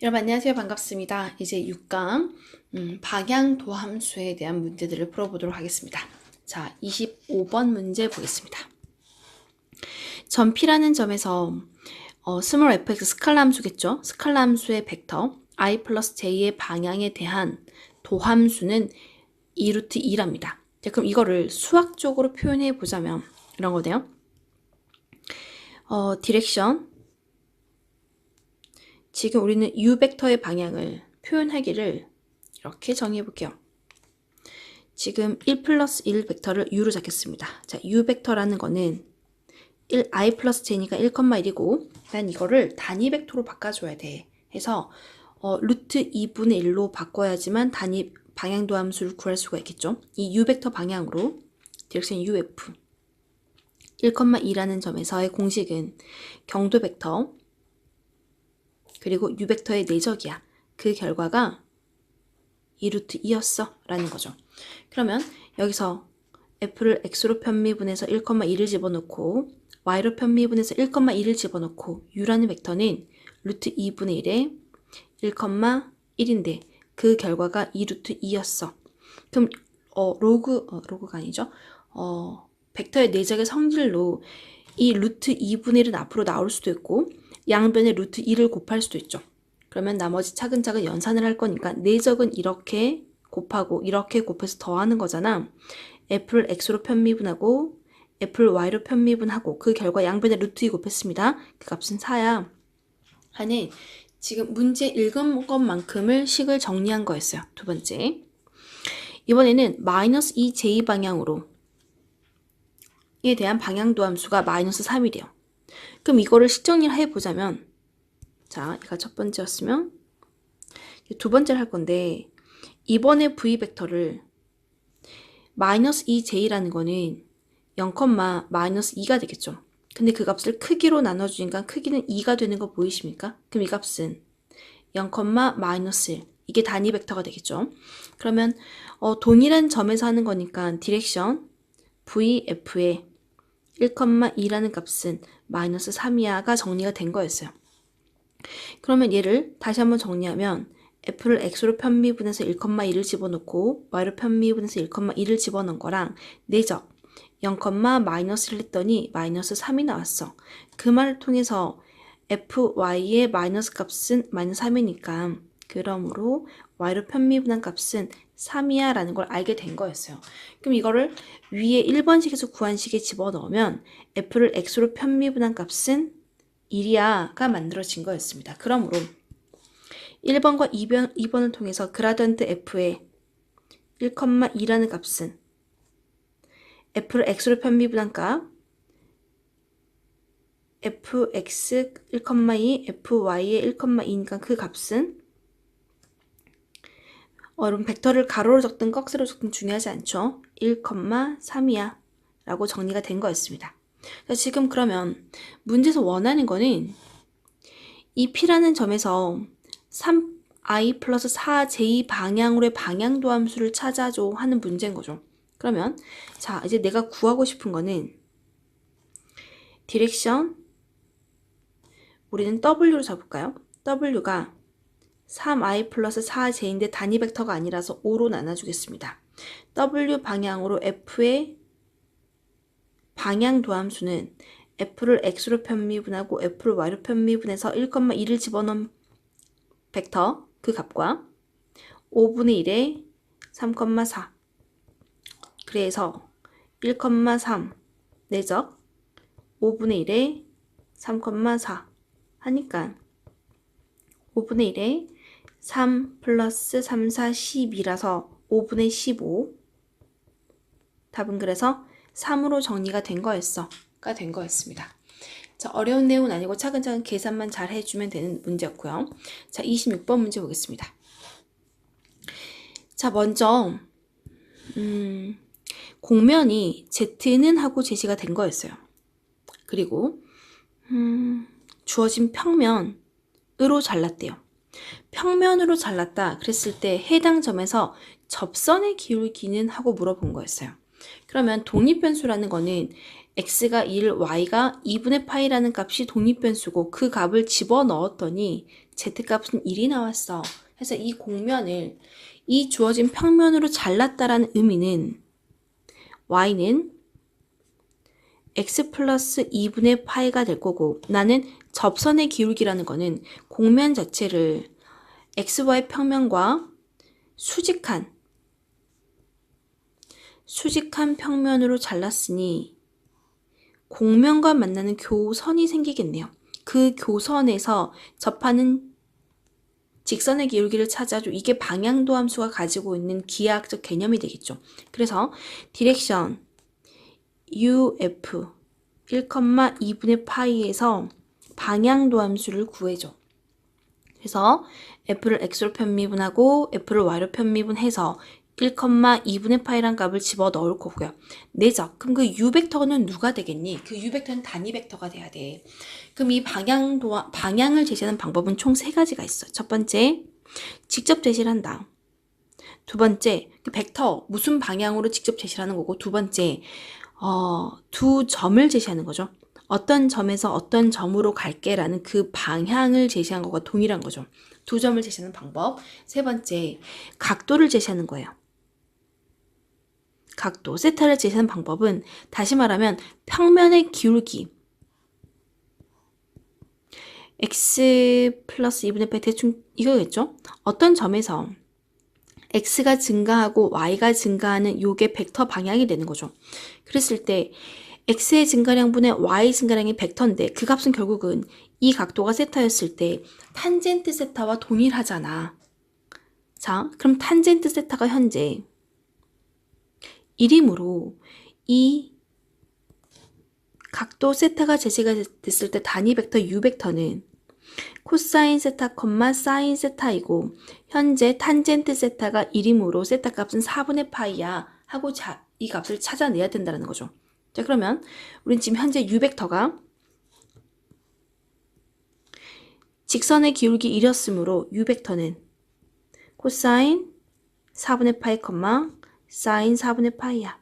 여러분 안녕하세요. 반갑습니다. 이제 6강 방향도함수에 대한 문제들을 풀어보도록 하겠습니다. 자, 25번 문제 보겠습니다. 점 P라는 점에서 스몰 fx 스칼라 함수겠죠? 스칼라 함수의 벡터 i 플러스 j의 방향에 대한 도함수는 2루트 2랍니다. 자, 그럼 이거를 수학적으로 표현해 보자면 이런 거네요. 디렉션, 지금 우리는 u 벡터의 방향을 표현하기를 이렇게 정의해 볼게요. 지금 1 플러스 1 벡터를 u로 잡겠습니다. 자, u 벡터라는 거는 i 플러스 j니까 1,1이고 난 이거를 단위 벡터로 바꿔줘야 돼. 해서 루트 2분의 1로 바꿔야지만 단위 방향도 함수를 구할 수가 있겠죠. 이 u 벡터 방향으로 디렉션 uf 1,2라는 점에서의 공식은 경도 벡터 그리고 u 벡터의 내적이야. 그 결과가 2루트 2였어 라는 거죠. 그러면 여기서 f를 x로 편미분해서 1,2를 집어넣고 y로 편미분해서 1,2를 집어넣고 u라는 벡터는 루트 2분의 1에 1,1인데 그 결과가 2루트 2였어. 그럼 로그가 아니죠. 벡터의 내적의 성질로 이 루트 2분의 1은 앞으로 나올 수도 있고 양변에 루트 2를 곱할 수도 있죠. 그러면 나머지 차근차근 연산을 할 거니까 내적은 이렇게 곱하고 이렇게 곱해서 더하는 거잖아. f를 x로 편미분하고 f를 y로 편미분하고 그 결과 양변에 루트 2 곱했습니다. 그 값은 4야. 하는 지금 문제 읽은 것만큼을 식을 정리한 거였어요. 두 번째. 이번에는 마이너스 2j 방향으로 에 대한 방향도 함수가 마이너스 3이래요. 그럼 이거를 식정리를 해보자면 자, 얘가 첫 번째였으면 두 번째를 할 건데 이번에 v 벡터를 마이너스 2j라는 거는 0, 마이너스 2가 되겠죠. 근데 그 값을 크기로 나눠주니까 크기는 2가 되는 거 보이십니까? 그럼 이 값은 0, 마이너스 1 이게 단위 벡터가 되겠죠. 그러면 동일한 점에서 하는 거니까 디렉션 vf의 1,2라는 값은 마이너스 3이야가 정리가 된 거였어요. 그러면 얘를 다시 한번 정리하면 f를 x로 편미분해서 1,2를 집어넣고 y로 편미분해서 1,2를 집어넣은 거랑 내적 0, 마이너스 1 했더니 마이너스 3이 나왔어. 그 말을 통해서 fy의 마이너스 값은 마이너스 3이니까 그러므로 y로 편미분한 값은 3이야 라는 걸 알게 된 거였어요. 그럼 이거를 위에 1번식에서 구한 식에 집어넣으면 f를 x로 편미분한 값은 1이야가 만들어진 거였습니다. 그러므로 1번과 2번을 통해서 그라디언트 f의 1,2라는 값은 f를 x로 편미분한 값 fx 1,2 fy의 1,2니까 그 값은 여러분 벡터를 가로로 적든 꺽쇠로 적든 중요하지 않죠. 1,3이야 라고 정리가 된 거였습니다. 자, 지금 그러면 문제에서 원하는 거는 이 P라는 점에서 3i 플러스 4j 방향으로의 방향도 함수를 찾아줘 하는 문제인 거죠. 그러면 자, 이제 내가 구하고 싶은 거는 디렉션 우리는 W로 잡을까요? W가 3i 플러스 4j인데 단위 벡터가 아니라서 5로 나눠주겠습니다. W 방향으로 f의 방향 도함수는 f를 x로 편미분하고 f를 y로 편미분해서 1,2를 집어넣은 벡터 그 값과 5분의 1에 3,4 그래서 1,3 내적 5분의 1에 3,4 하니까 5분의 1에 3 플러스 3, 4, 12라서 5분의 15 답은 그래서 3으로 정리가 된 거였어가 된 거였습니다. 자, 어려운 내용은 아니고 차근차근 계산만 잘 해주면 되는 문제였고요. 자, 26번 문제 보겠습니다. 자, 먼저 공면이 Z는 하고 제시가 된 거였어요. 그리고 주어진 평면으로 잘랐대요. 평면으로 잘랐다 그랬을 때 해당 점에서 접선의 기울기는 하고 물어본 거였어요. 그러면 독립변수라는 거는 x가 1, y가 2분의 파이라는 값이 독립변수고 그 값을 집어넣었더니 z값은 1이 나왔어. 그래서 이 공면을 이 주어진 평면으로 잘랐다라는 의미는 y는 x 플러스 2분의 파이가 될 거고 나는 접선의 기울기라는 거는 공면 자체를 xy 평면과 수직한 평면으로 잘랐으니 공면과 만나는 교선이 생기겠네요. 그 교선에서 접하는 직선의 기울기를 찾아줘. 이게 방향도 함수가 가지고 있는 기하학적 개념이 되겠죠. 그래서 디렉션 UF 1,2분의 파이에서 방향도 함수를 구해줘. 그래서 F를 X로 편미분하고 F를 Y로 편미분해서 1,2분의 파이란 값을 집어넣을 거고요. 내적. 그럼 그 U벡터는 누가 되겠니? 그 U벡터는 단위 벡터가 돼야 돼. 그럼 이 방향을 제시하는 방법은 총 3가지가 있어요. 첫 번째, 직접 제시를 한다. 두 번째, 그 벡터 무슨 방향으로 직접 제시를 하는 거고 두 번째, 두 점을 제시하는 거죠. 어떤 점에서 어떤 점으로 갈게라는 그 방향을 제시한 것과 동일한 거죠. 두 점을 제시하는 방법. 세 번째, 각도를 제시하는 거예요. 각도, 세타를 제시하는 방법은 다시 말하면 평면의 기울기 x 플러스 2분의 파이 대충 이거겠죠? 어떤 점에서 x가 증가하고 y가 증가하는 요게 벡터 방향이 되는 거죠. 그랬을 때 x의 증가량분의 y 증가량이 벡터인데 그 값은 결국은 이 각도가 세타였을 때 탄젠트 세타와 동일하잖아. 자, 그럼 탄젠트 세타가 현재 1이므로 이 각도 세타가 제시가 됐을 때 단위 벡터 U벡터는 코사인 세타, 사인 세타이고 현재 탄젠트 세타가 1이므로 세타 값은 4분의 파이야 하고 이 값을 찾아내야 된다는 거죠. 자, 그러면 우린 지금 현재 U벡터가 직선의 기울기 1이었으므로 U벡터는 코사인 4분의 파이, 사인 4분의 파이야.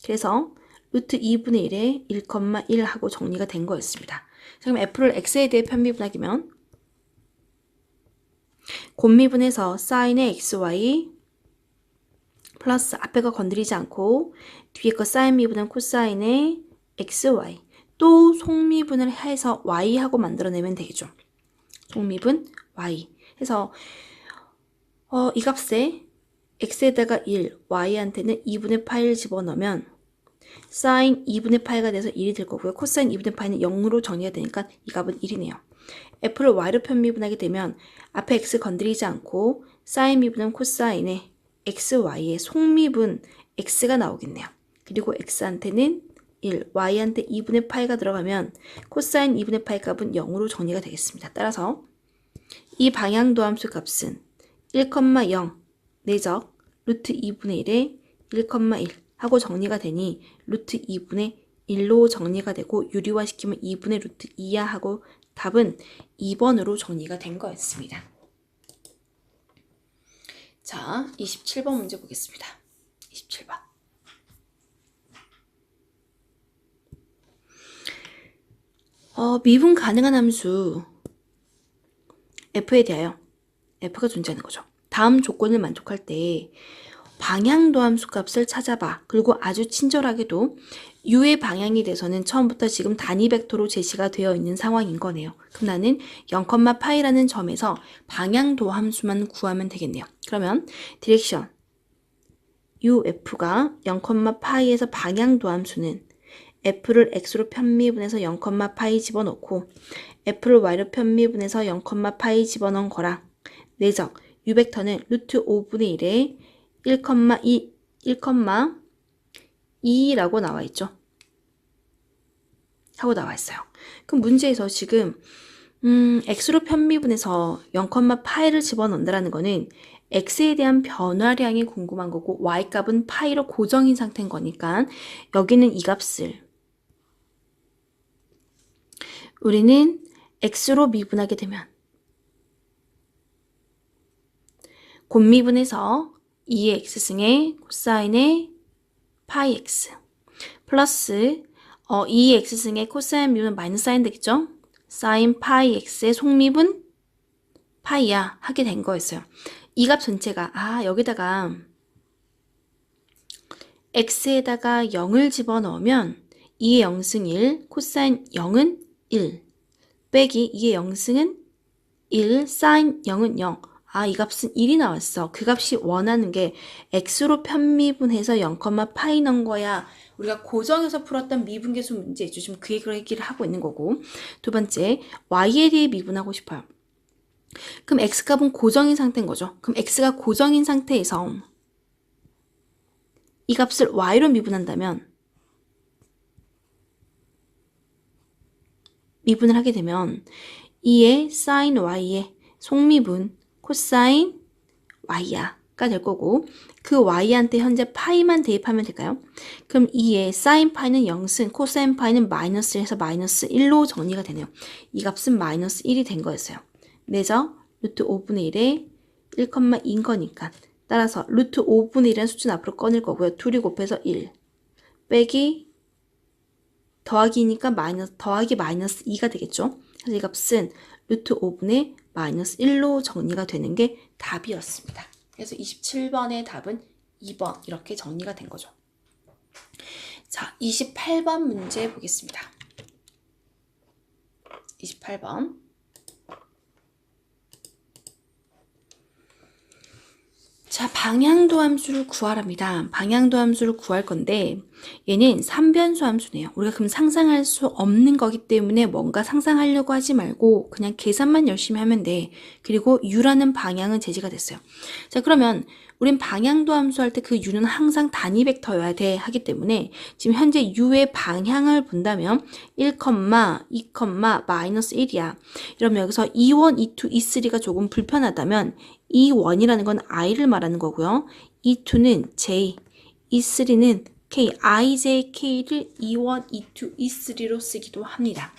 그래서 루트 2분의 1에 1,1 하고 정리가 된 거였습니다. 자, 그럼 F를 X에 대해 편미분하기면 곱미분해서 사인의 XY 플러스 앞에 거 건드리지 않고 뒤에 거 사인 미분은 코사인의 XY 또 속미분을 해서 Y하고 만들어내면 되겠죠. 속미분 Y 해서 이 값에 X에다가 1, Y한테는 2분의 파이를 집어넣으면 사인 2분의 파이가 돼서 1이 될 거고요. 코사인 2분의 파이는 0으로 정리가 되니까 이 값은 1이네요. F를 Y로 편미분하게 되면 앞에 X 건드리지 않고 사인 미분은 코사인의 XY의 속미분 X가 나오겠네요. 그리고 X한테는 1, Y한테 2분의 파이가 들어가면 코사인 2분의 파이 값은 0으로 정리가 되겠습니다. 따라서 이 방향도함수 값은 1,0 내적 루트 2분의 1에 1,1 하고 정리가 되니 루트 2분의 1로 정리가 되고 유리화시키면 2분의 루트 2야 하고 답은 2번으로 정리가 된 거였습니다. 자, 27번 문제 보겠습니다. 27번. 미분 가능한 함수 f에 대하여 f가 존재하는 거죠. 다음 조건을 만족할 때 방향도 함수 값을 찾아봐. 그리고 아주 친절하게도 u의 방향이 돼서는 처음부터 지금 단위 벡터로 제시가 되어 있는 상황인 거네요. 그럼 나는 0,파이라는 점에서 방향도 함수만 구하면 되겠네요. 그러면 디렉션 uf가 0,파이에서 방향도 함수는 f를 x로 편미분해서 0,파이 집어넣고 f를 y로 편미분해서 0,파이 집어넣은 거랑 내적 u벡터는 루트 5분의 1에 1,2라고 나와 있죠. 하고 나와 있어요. 그럼 문제에서 지금 x로 편미분해서 0,파이를 집어넣는다는 거는 x에 대한 변화량이 궁금한 거고 y값은 파이로 고정인 상태인 거니까 여기는 이 값을 우리는 x로 미분하게 되면 곱미분해서 2의 x승의 코사인의 파이 x 플러스 이 x승의 코사인 미분은 마이너스 사인 되겠죠? 사인 파이 x의 속미분 파이야 하게 된 거였어요. 이 값 전체가 여기다가 x에다가 0을 집어넣으면 2의 0승 1, 코사인 0은 1 빼기 2의 0승은 1, 사인 0은 0. 이 값은 1이 나왔어. 그 값이 원하는 게 x로 편미분해서 0, 파이 넣은 거야. 우리가 고정해서 풀었던 미분계수 문제죠. 지금 그 얘기를 하고 있는 거고. 두 번째, y에 대해 미분하고 싶어요. 그럼 x값은 고정인 상태인 거죠. 그럼 x가 고정인 상태에서 이 값을 y로 미분한다면 미분을 하게 되면 2의 사인 y의 속미분 코사인 y야가 될 거고 그 y한테 현재 파이만 대입하면 될까요? 그럼 2의 사인 파이는 0승 코사인 파이는 마이너스 1에서 마이너스 1로 정리가 되네요. 이 값은 마이너스 1이 된 거였어요. 내적 루트 5분의 1에 1,2인 거니까 따라서 루트 5분의 1이라는 수치는 앞으로 꺼낼 거고요. 2이 곱해서 1 빼기 더하기니까 더하기 마이너스 2가 되겠죠. 그래서 이 값은 루트 5분의 마이너스 1로 정리가 되는 게 답이었습니다. 그래서 27번의 답은 2번 이렇게 정리가 된 거죠. 자, 28번 문제 보겠습니다. 28번. 자, 방향도 함수를 구하랍니다. 방향도 함수를 구할 건데 얘는 3변수 함수네요. 우리가 그럼 상상할 수 없는 거기 때문에 뭔가 상상하려고 하지 말고 그냥 계산만 열심히 하면 돼. 그리고 u라는 방향은 제시가 됐어요. 자, 그러면 우린 방향도 함수 할 때 그 u는 항상 단위 벡터여야 돼 하기 때문에 지금 현재 u의 방향을 본다면 1, 2, 마이너스 1이야. 이러면 여기서 2원, 2, 2, 2,3가 조금 불편하다면 E1이라는 건 i를 말하는 거고요. E2는 j, E3는 k, i, j, k를 E1, E2, E3로 쓰기도 합니다.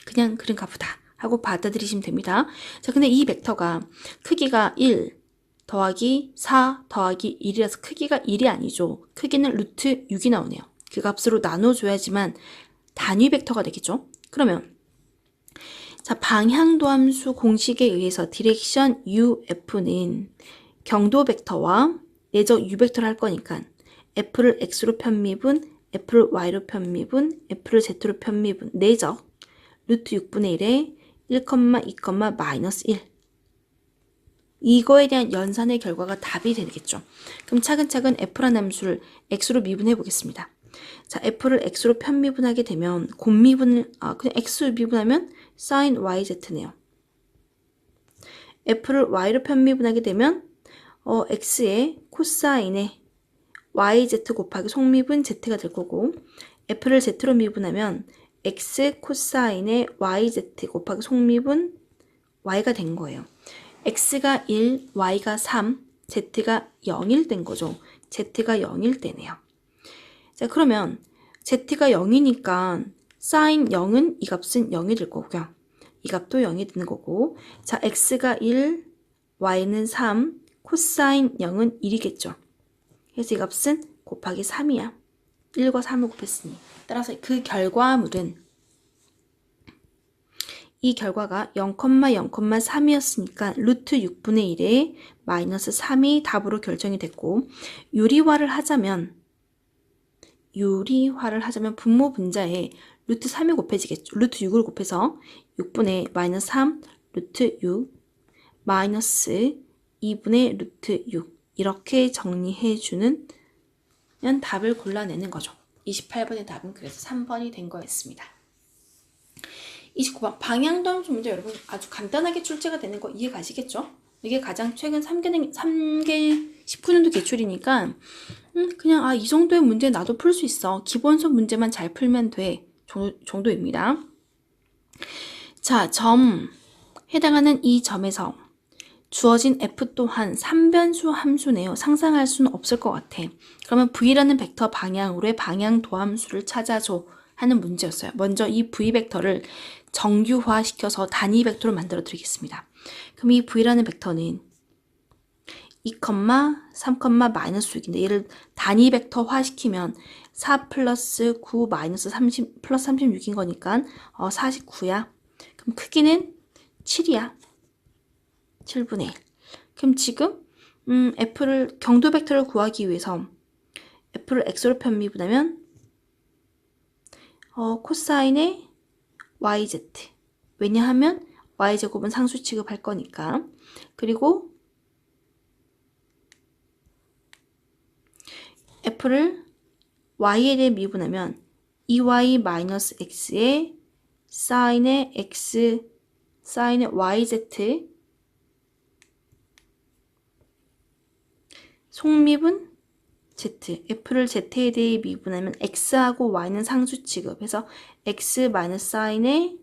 그냥 그런 값이다 하고 받아들이시면 됩니다. 자, 근데 이 벡터가 크기가 1 더하기 4 더하기 1이라서 크기가 1이 아니죠. 크기는 루트 6이 나오네요. 그 값으로 나눠줘야지만 단위 벡터가 되겠죠. 그러면 자, 방향도 함수 공식에 의해서 디렉션 UF는 경도 벡터와 내적 U 벡터를 할 거니까 F를 X로 편미분, F를 Y로 편미분, F를 Z로 편미분, 내적 루트 6분의 1에 1, 2, 마이너스 1 이거에 대한 연산의 결과가 답이 되겠죠. 그럼 차근차근 F라는 함수를 X로 미분해 보겠습니다. 자, F를 X로 편미분하게 되면 곱미분을 그냥 X 미분하면 sin YZ네요. F를 Y로 편미분하게 되면 X의 코사인의 YZ 곱하기 속미분 Z가 될 거고 F를 Z로 미분하면 X 코사인의 YZ 곱하기 속미분 Y가 된 거예요. X가 1, Y가 3, Z가 0일 된 거죠. Z가 0일 때네요. 자, 그러면 Z가 0이니까 sin 0은 이 값은 0이 될 거고요. 이 값도 0이 되는 거고 자, X가 1, Y는 3, 코사인 0은 1이겠죠. 그래서 이 값은 곱하기 3이야. 1과 3을 곱했으니. 따라서 그 결과물은 이 결과가 0,3이었으니까 루트 6분의 1에 마이너스 3이 답으로 결정이 됐고 유리화를 하자면 분모 분자에 루트 3이 곱해지겠죠. 루트 6을 곱해서 6분의 마이너스 3 루트 6 마이너스 2분의 루트 6 이렇게 정리해주는 답을 골라내는 거죠. 28번의 답은 그래서 3번이 된 거였습니다. 29번 방향도 함수 문제 여러분 아주 간단하게 출제가 되는 거 이해 가시겠죠? 이게 가장 최근 3개 19년도 기출이니까 그냥 이 정도의 문제 나도 풀 수 있어. 기본수 문제만 잘 풀면 돼. 정도입니다. 자, 점 해당하는 이 점에서 주어진 f 또한 3변수 함수네요. 상상할 수는 없을 것 같아. 그러면 v라는 벡터 방향으로의 방향 도함수를 찾아줘 하는 문제였어요. 먼저 이 v 벡터를 정규화시켜서 단위 벡터로 만들어 드리겠습니다. 그럼 이 v라는 벡터는 2, 3, 마이너스 6인데 얘를 단위 벡터화 시키면 4 플러스 9 마이너스 30 플러스 36인 거니까 49야. 그럼 크기는 7이야. 7분의 1. 그럼 지금 f를 경도 벡터를 구하기 위해서 f를 x로 편미분하면 코사인의 yz. 왜냐하면 y제곱은 상수 취급할 거니까. 그리고 f를 y에 대해 미분하면 2y-x의 사인의 x 사인의 yz 속미분 z. f를 z에 대해 미분하면 x하고 y는 상수 취급해서 x 마이너스 사인의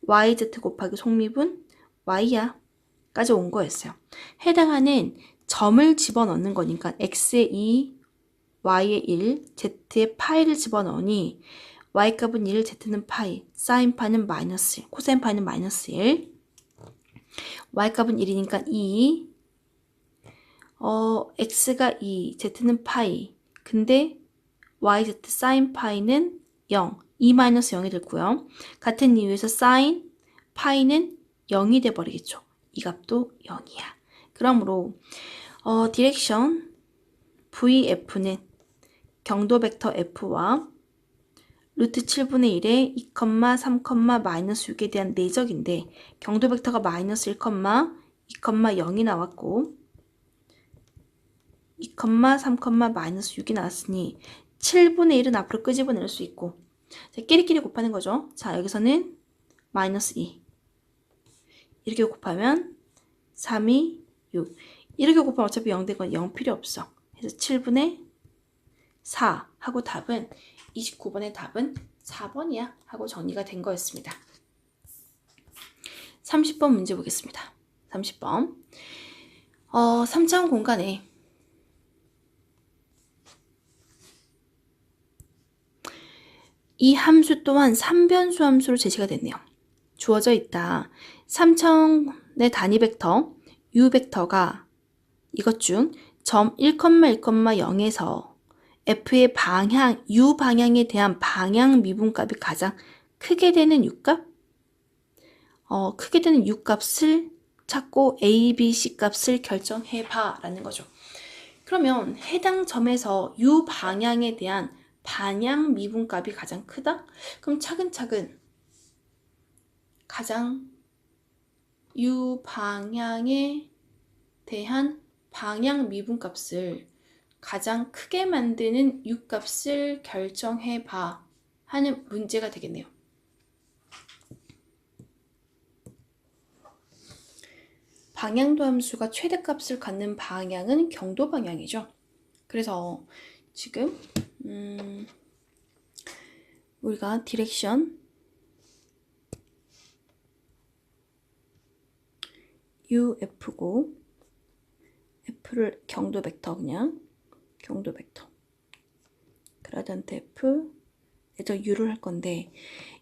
yz 곱하기 속미분 y야 까지 온 거였어요. 해당하는 점을 집어넣는 거니까 x에 2, y에 1, z에 파이를 집어넣으니 y값은 1, z는 파이, 사인 파이는 마이너스 1, 코사인 파이는 마이너스 1, y값은 1이니까 2, x가 2, z는 파이, 근데 yz 사인 파이는 0, 2 마이너스 0이 됐고요. 같은 이유에서 사인 파이는 0이 돼버리겠죠. 이 값도 0이야. 그러므로 디렉션 VF는 경도 벡터 F와 루트 7분의 1의 2, 3, 마이너스 6에 대한 내적인데 경도 벡터가 마이너스 1, 2, 0이 나왔고 2, 3, 마이너스 6이 나왔으니 7분의 1은 앞으로 끄집어낼 수 있고 자, 끼리끼리 곱하는 거죠. 자, 여기서는 마이너스 2 이렇게 곱하면 3, 2, 6 이렇게 곱하면 어차피 0 된 건 0 필요 없어. 그래서 7분의 4 하고 답은 29번의 답은 4번이야 하고 정리가 된 거였습니다. 30번 문제 보겠습니다. 30번 3차원 공간에 이 함수 또한 3변수 함수로 제시가 됐네요. 주어져 있다. 3차원의 단위 벡터 u 벡터가 이것 중 점 1, 1, 0에서 f의 방향, u 방향에 대한 방향 미분값이 가장 크게 되는 u값? 크게 되는 u값을 찾고 a, b, c 값을 결정해봐 라는 거죠. 그러면 해당 점에서 u 방향에 대한 방향 미분값이 가장 크다? 그럼 차근차근 가장 u 방향에 대한 방향 미분값을 가장 크게 만드는 u 값을 결정해봐 하는 문제가 되겠네요. 방향도 함수가 최대값을 갖는 방향은 경도 방향이죠. 그래서 지금 우리가 디렉션 UF고 F를 경도 벡터 그냥 경도 벡터 그라디언트 F 에서 U를 할 건데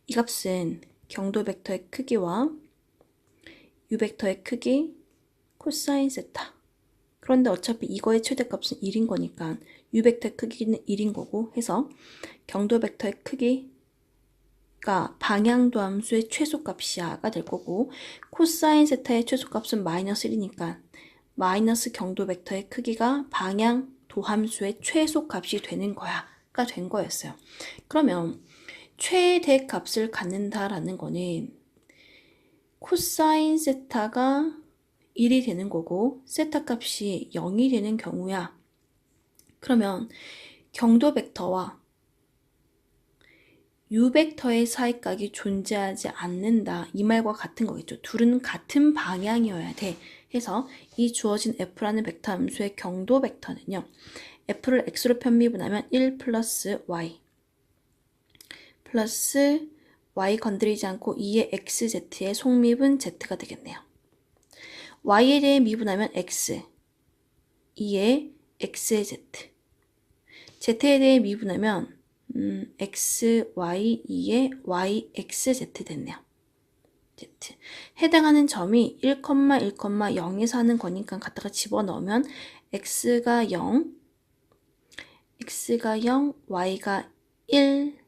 이 값은 경도 벡터의 크기와 U 벡터의 크기 코사인 세타 그런데 어차피 이거의 최대값은 1인 거니까 U 벡터의 크기는 1인 거고 해서 경도 벡터의 크기가 방향도 함수의 최소값이야가 될 거고 코사인 세타의 최소값은 마이너스 1이니까 마이너스 경도 벡터의 크기가 방향 도함수의 최소값이 되는 거야가 된 거였어요. 그러면 최대값을 갖는다라는 거는 코사인 세타가 1이 되는 거고 세타 값이 0이 되는 경우야. 그러면 경도 벡터와 U 벡터의 사이각이 존재하지 않는다. 이 말과 같은 거겠죠. 둘은 같은 방향이어야 돼. 해서 이 주어진 F라는 벡터 함수의 경도 벡터는요. F를 X로 편미분하면 1 플러스 Y 플러스 Y 건드리지 않고 2의 XZ의 속미분 Z가 되겠네요. Y에 대해 미분하면 X 2의 X의 Z Z에 대해 미분하면 X, Y, 2의 Y, X, Z 됐네요. Z. 해당하는 점이 1,1,0에서 하는 거니까 갖다가 집어넣으면 x가 0, y가 1,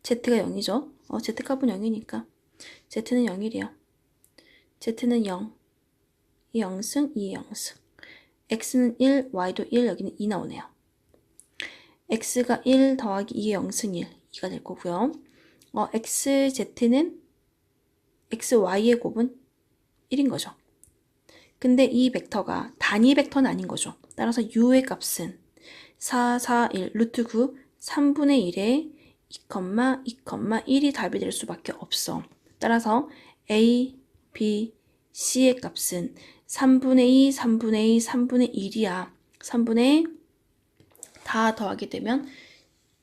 z가 0이죠. z값은 0이니까 z는 0이래요. z는 0, 이 0승, 이 0승. x는 1, y도 1, 여기는 2 나오네요. x가 1 더하기 2의 0승 1, 2가 될 거고요. xz는 xy의 곱은 1인 거죠. 근데 이 벡터가 단위 벡터는 아닌 거죠. 따라서 u의 값은 4, 4, 1, 루트 9, 3분의 1에 2,1이 답이 될 수밖에 없어. 따라서 a, b, c의 값은 3분의 2, 3분의 2, 3분의 1이야. 3분의 다 더하게 되면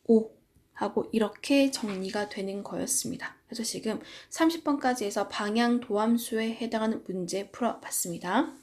5 하고 이렇게 정리가 되는 거였습니다. 그래서 지금 30번까지 해서 방향 도함수에 해당하는 문제 풀어봤습니다.